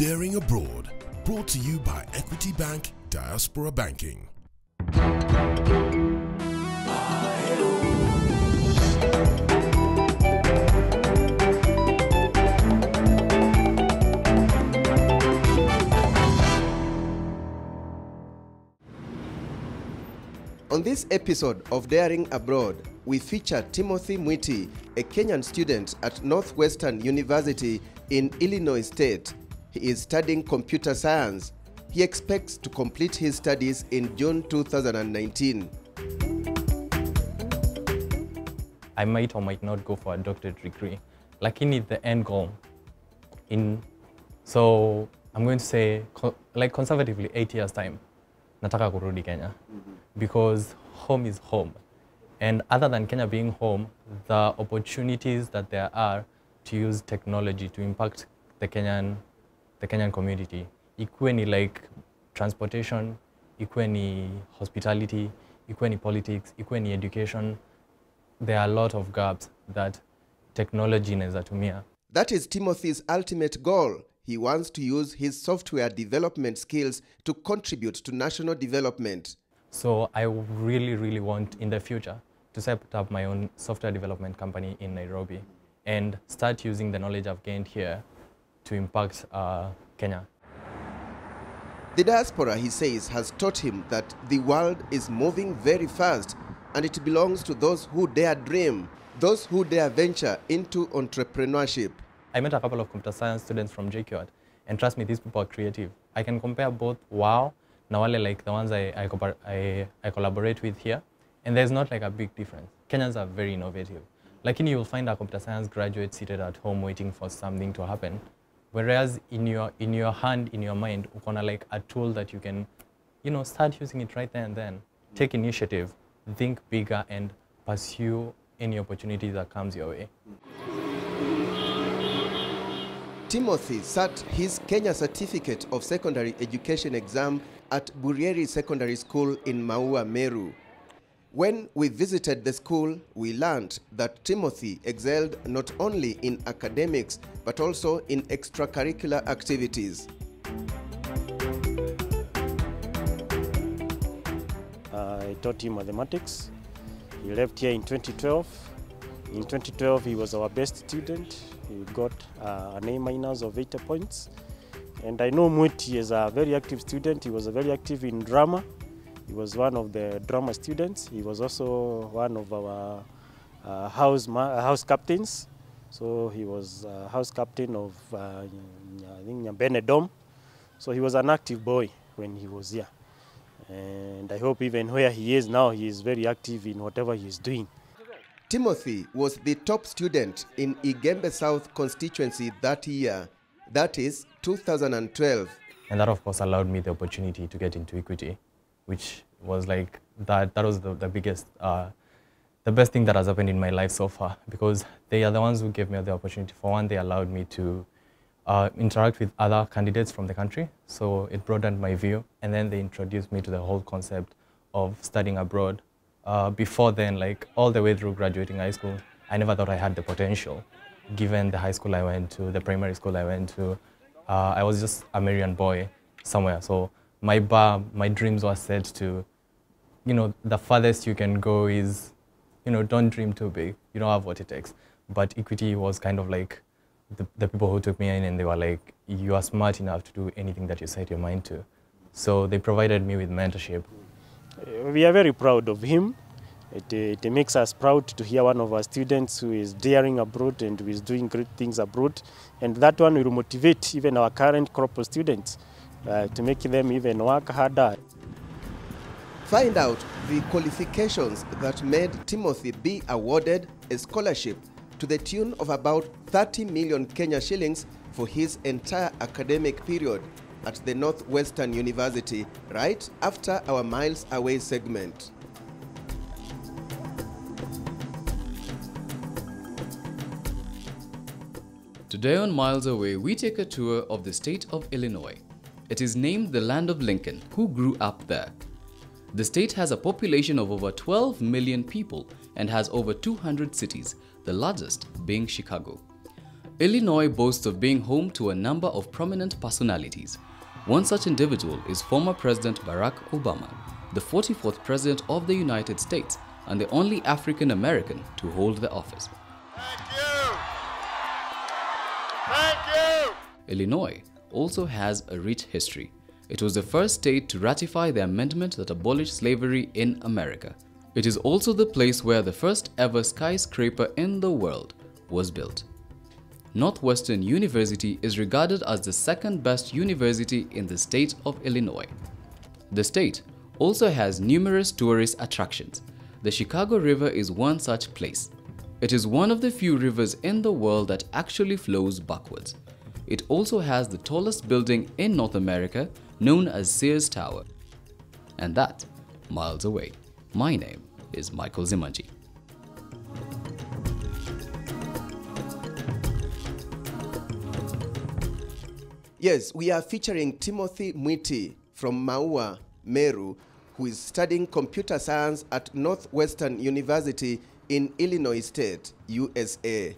Daring Abroad, brought to you by Equity Bank Diaspora Banking. On this episode of Daring Abroad, we feature Timothy Mwiti, a Kenyan student at Northwestern University in Illinois State. He is studying computer science. He expects to complete his studies in June 2019. I might or might not go for a doctorate degree. Lakini the end goal so I'm going to say like conservatively 8 years time nataka kurudi Kenya because home is home, and other than Kenya being home, the opportunities that there are to use technology to impact the Kenyan community, ikuwe ni like transportation, ikuwe ni hospitality, ikuwe ni politics, ikuwe ni education, there are a lot of gaps that technology inaweza tumia. That is Timothy's ultimate goal. He wants to use his software development skills to contribute to national development. So I really want in the future to set up my own software development company in Nairobi and start using the knowledge I've gained here to impact Kenya. The diaspora, he says, has taught him that the world is moving very fast and it belongs to those who dare dream, those who dare venture into entrepreneurship. I met a couple of computer science students from JQuad, and trust me, these people are creative. I can compare both WOW, Nawale, like the ones I collaborate with here, and there's not like a big difference. Kenyans are very innovative. Like you'll find a computer science graduate seated at home waiting for something to happen, whereas in your hand, in your mind, ukona like a tool that you can, start using it right there and then. Take initiative, think bigger, and pursue any opportunity that comes your way. Timothy sat his Kenya Certificate of Secondary Education exam at Burieri Secondary School in Maua, Meru. When we visited the school, we learned that Timothy excelled not only in academics, but also in extracurricular activities. I taught him mathematics. He left here in 2012. In 2012, he was our best student. He got an A- of 80 points. And I know Mwiti is a very active student. He was very active in drama. He was one of the drama students. He was also one of our house captains. So he was house captain of, I think, Igembe South. So he was an active boy when he was here. And I hope even where he is now, he is very active in whatever he is doing. Timothy was the top student in Igembe South Constituency that year, that is 2012. And that of course allowed me the opportunity to get into Equity, which was like, that was the biggest, the best thing that has happened in my life so far, because they are the ones who gave me the opportunity. For one, they allowed me to interact with other candidates from the country, so it broadened my view, and then they introduced me to the whole concept of studying abroad. Before then, like all the way through graduating high school, I never thought I had the potential, given the high school I went to, the primary school I went to. I was just a Marian boy somewhere, so my dreams were set to, the farthest you can go is, don't dream too big, you don't have what it takes. But Equity was kind of like the people who took me in, and they were like, you are smart enough to do anything that you set your mind to. So they provided me with mentorship. We are very proud of him. It makes us proud to hear one of our students who is daring abroad and who is doing great things abroad. And that one will motivate even our current crop of students to make them even work harder. Find out the qualifications that made Timothy be awarded a scholarship to the tune of about 30 million Kenya shillings for his entire academic period at the Northwestern University, right after our Miles Away segment. Today on Miles Away, we take a tour of the state of Illinois. It is named the land of Lincoln, who grew up there. The state has a population of over 12 million people and has over 200 cities, the largest being Chicago. Illinois boasts of being home to a number of prominent personalities. One such individual is former President Barack Obama, the 44th President of the United States and the only African American to hold the office. Thank you! Thank you! Illinois also has a rich history. It was the first state to ratify the amendment that abolished slavery in America. It is also the place where the first ever skyscraper in the world was built. Northwestern University is regarded as the second best university in the state of Illinois. The state also has numerous tourist attractions. The Chicago River is one such place. It is one of the few rivers in the world that actually flows backwards. It also has the tallest building in North America, known as Sears Tower. And that, miles away. My name is Michael Zimanji. Yes, we are featuring Timothy Mwiti from Maua, Meru, who is studying computer science at Northwestern University in Illinois State, USA.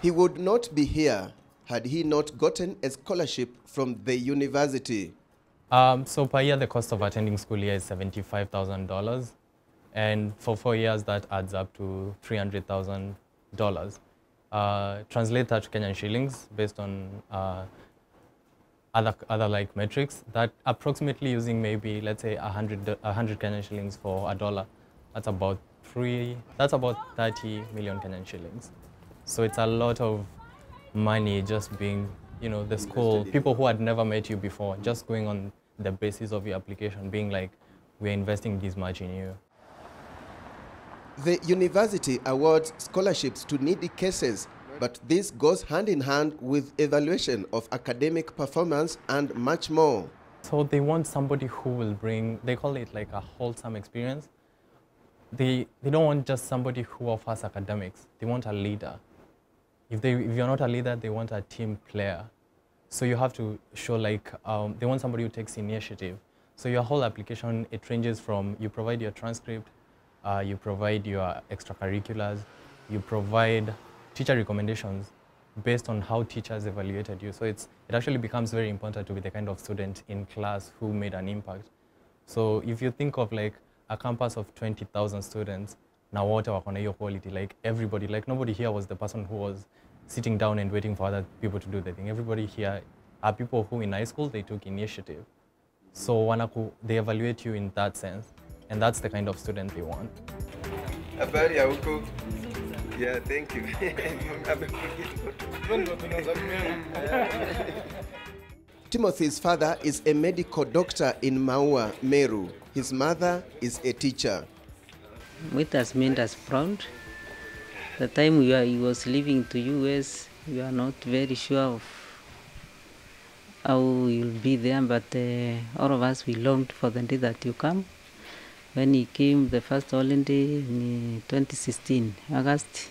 He would not be here had he not gotten a scholarship from the university. So per year, the cost of attending school here is $75,000. And for 4 years, that adds up to $300,000. Translate that to Kenyan shillings based on other like metrics, that approximately using maybe, let's say 100 Kenyan shillings for $1, that's about 30 million Kenyan shillings. So it's a lot of money just being, you know, the school, people who had never met you before, just going on the basis of your application, being like, we're investing this much in you. The university awards scholarships to needy cases, but this goes hand in hand with evaluation of academic performance and much more. So they want somebody who will bring, they call it like a wholesome experience. They don't want just somebody who offers academics. They want a leader. If you're not a leader, they want a team player. So you have to show like, they want somebody who takes initiative. So your whole application, it ranges from you provide your transcript, you provide your extracurriculars, you provide teacher recommendations based on how teachers evaluated you. So it actually becomes very important to be the kind of student in class who made an impact. So if you think of like a campus of 20,000 students, now what are your quality? Like everybody, like nobody here was the person who was sitting down and waiting for other people to do the thing. Everybody here are people who in high school, they took initiative. So they evaluate you in that sense. And that's the kind of student they want. Yeah, thank you. Timothy's father is a medical doctor in Maua, Meru. His mother is a teacher. It has made us proud. The time he was leaving to US, we are not very sure of how you'll be there, but all of us, we longed for the day that you come. When he came, the first holiday in 2016, August,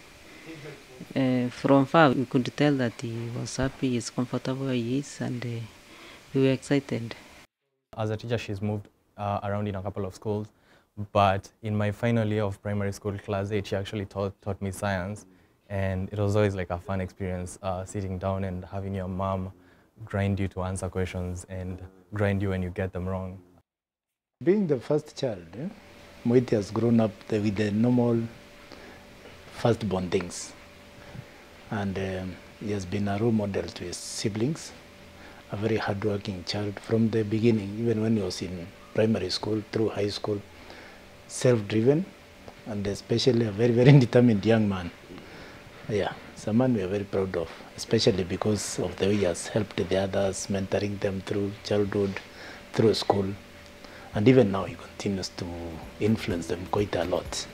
from far, we could tell that he was happy, he's comfortable, he is, and we were excited. As a teacher, she's moved around in a couple of schools, but in my final year of primary school, class 8, she actually taught me science, and it was always like a fun experience sitting down and having your mom grind you to answer questions and grind you when you get them wrong. Being the first child, Mwiti has grown up with the normal firstborn things. And he has been a role model to his siblings, a very hardworking child from the beginning, even when he was in primary school, through high school, self-driven, and especially a very, very determined young man. Yeah, it's a man we are very proud of, especially because of the way he has helped the others, mentoring them through childhood, through school. And even now, he continues to influence them quite a lot.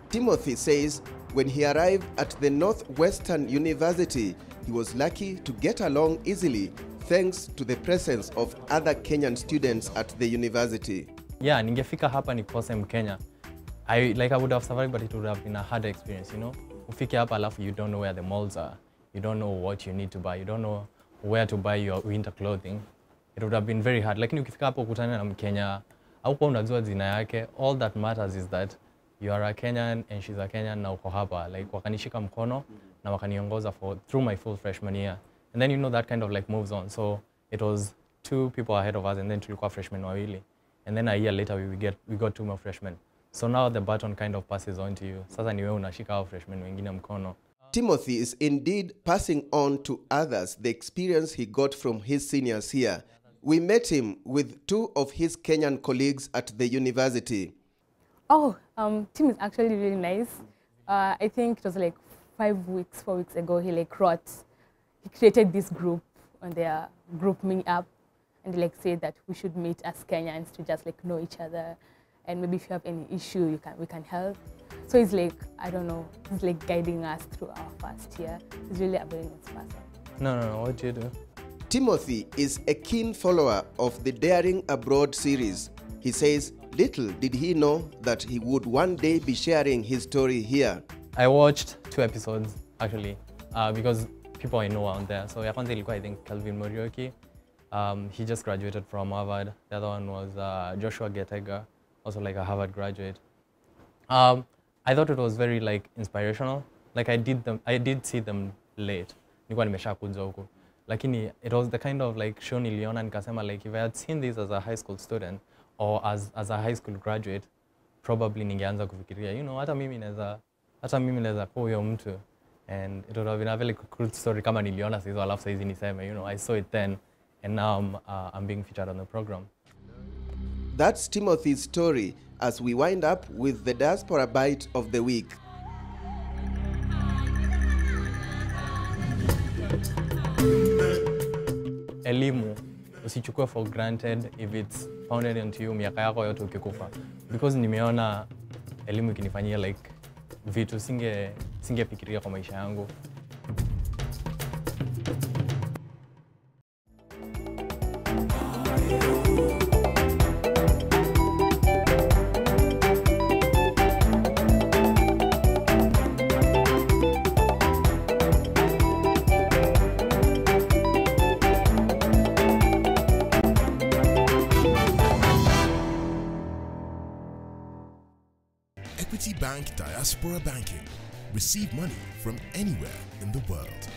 Timothy says when he arrived at the Northwestern University, he was lucky to get along easily thanks to the presence of other Kenyan students at the university. Yeah, ningefika hapa nikose Mkenya. I would have survived, but it would have been a hard experience, you know? Ufike hapa alafu you don't know where the malls are. You don't know what you need to buy. You don't know where to buy your winter clothing. It would have been very hard. Lakini ukifika hapo ukutane na Mkenya, haukuwa unajua jina yake. All that matters is that you are a Kenyan and she's a Kenyan na uko hapa, like wakanishika mkono na wakaniongoza through my full freshman year. And then that kind of like moves on. So it was 2 people ahead of us, and then tulikuwa freshmen wawili. And then a year later we got 2 more freshmen. So now the baton kind of passes on to you. Sasa ni wewe unashika hao freshmen wengine mkono. Timothy is indeed passing on to others the experience he got from his seniors here. We met him with 2 of his Kenyan colleagues at the university. Oh, Tim is actually really nice. I think it was like 4 weeks ago, he created this group on their group me up, and he said that we should meet as Kenyans to just know each other, and maybe if you have any issue, we can help. So he's I don't know, he's guiding us through our first year. He's really a very nice person. No, what do you do? Timothy is a keen follower of the Daring Abroad series. He says little did he know that he would one day be sharing his story here. I watched 2 episodes actually, because people I know out there. So ya kwanza ilikuwa I think Calvin Morioki. He just graduated from Harvard. The other one was Joshua Getega, also a Harvard graduate. I thought it was very inspirational. I did see them late. Nilikuwa nimeshakuja huko. Lakini it was the kind of show niliona nikasema if I had seen this as a high school student or as a high school graduate, probably ningeanza kufikiria, hata mimi naweza kuwa huyo mtu. And it would have been a very cool story kama niliona sasa alafu saizi niseme, I saw it then and now I'm being featured on the program. That's Timothy's story as we wind up with the Diaspora Bite of the Week. Elimu usichukue for granted if it's founded into you miaka yako yote ukikufa, because nimeona elimu ikinifanyia vitu singefikiria kwa maisha yangu. Equity Bank Diaspora Banking. Receive money from anywhere in the world.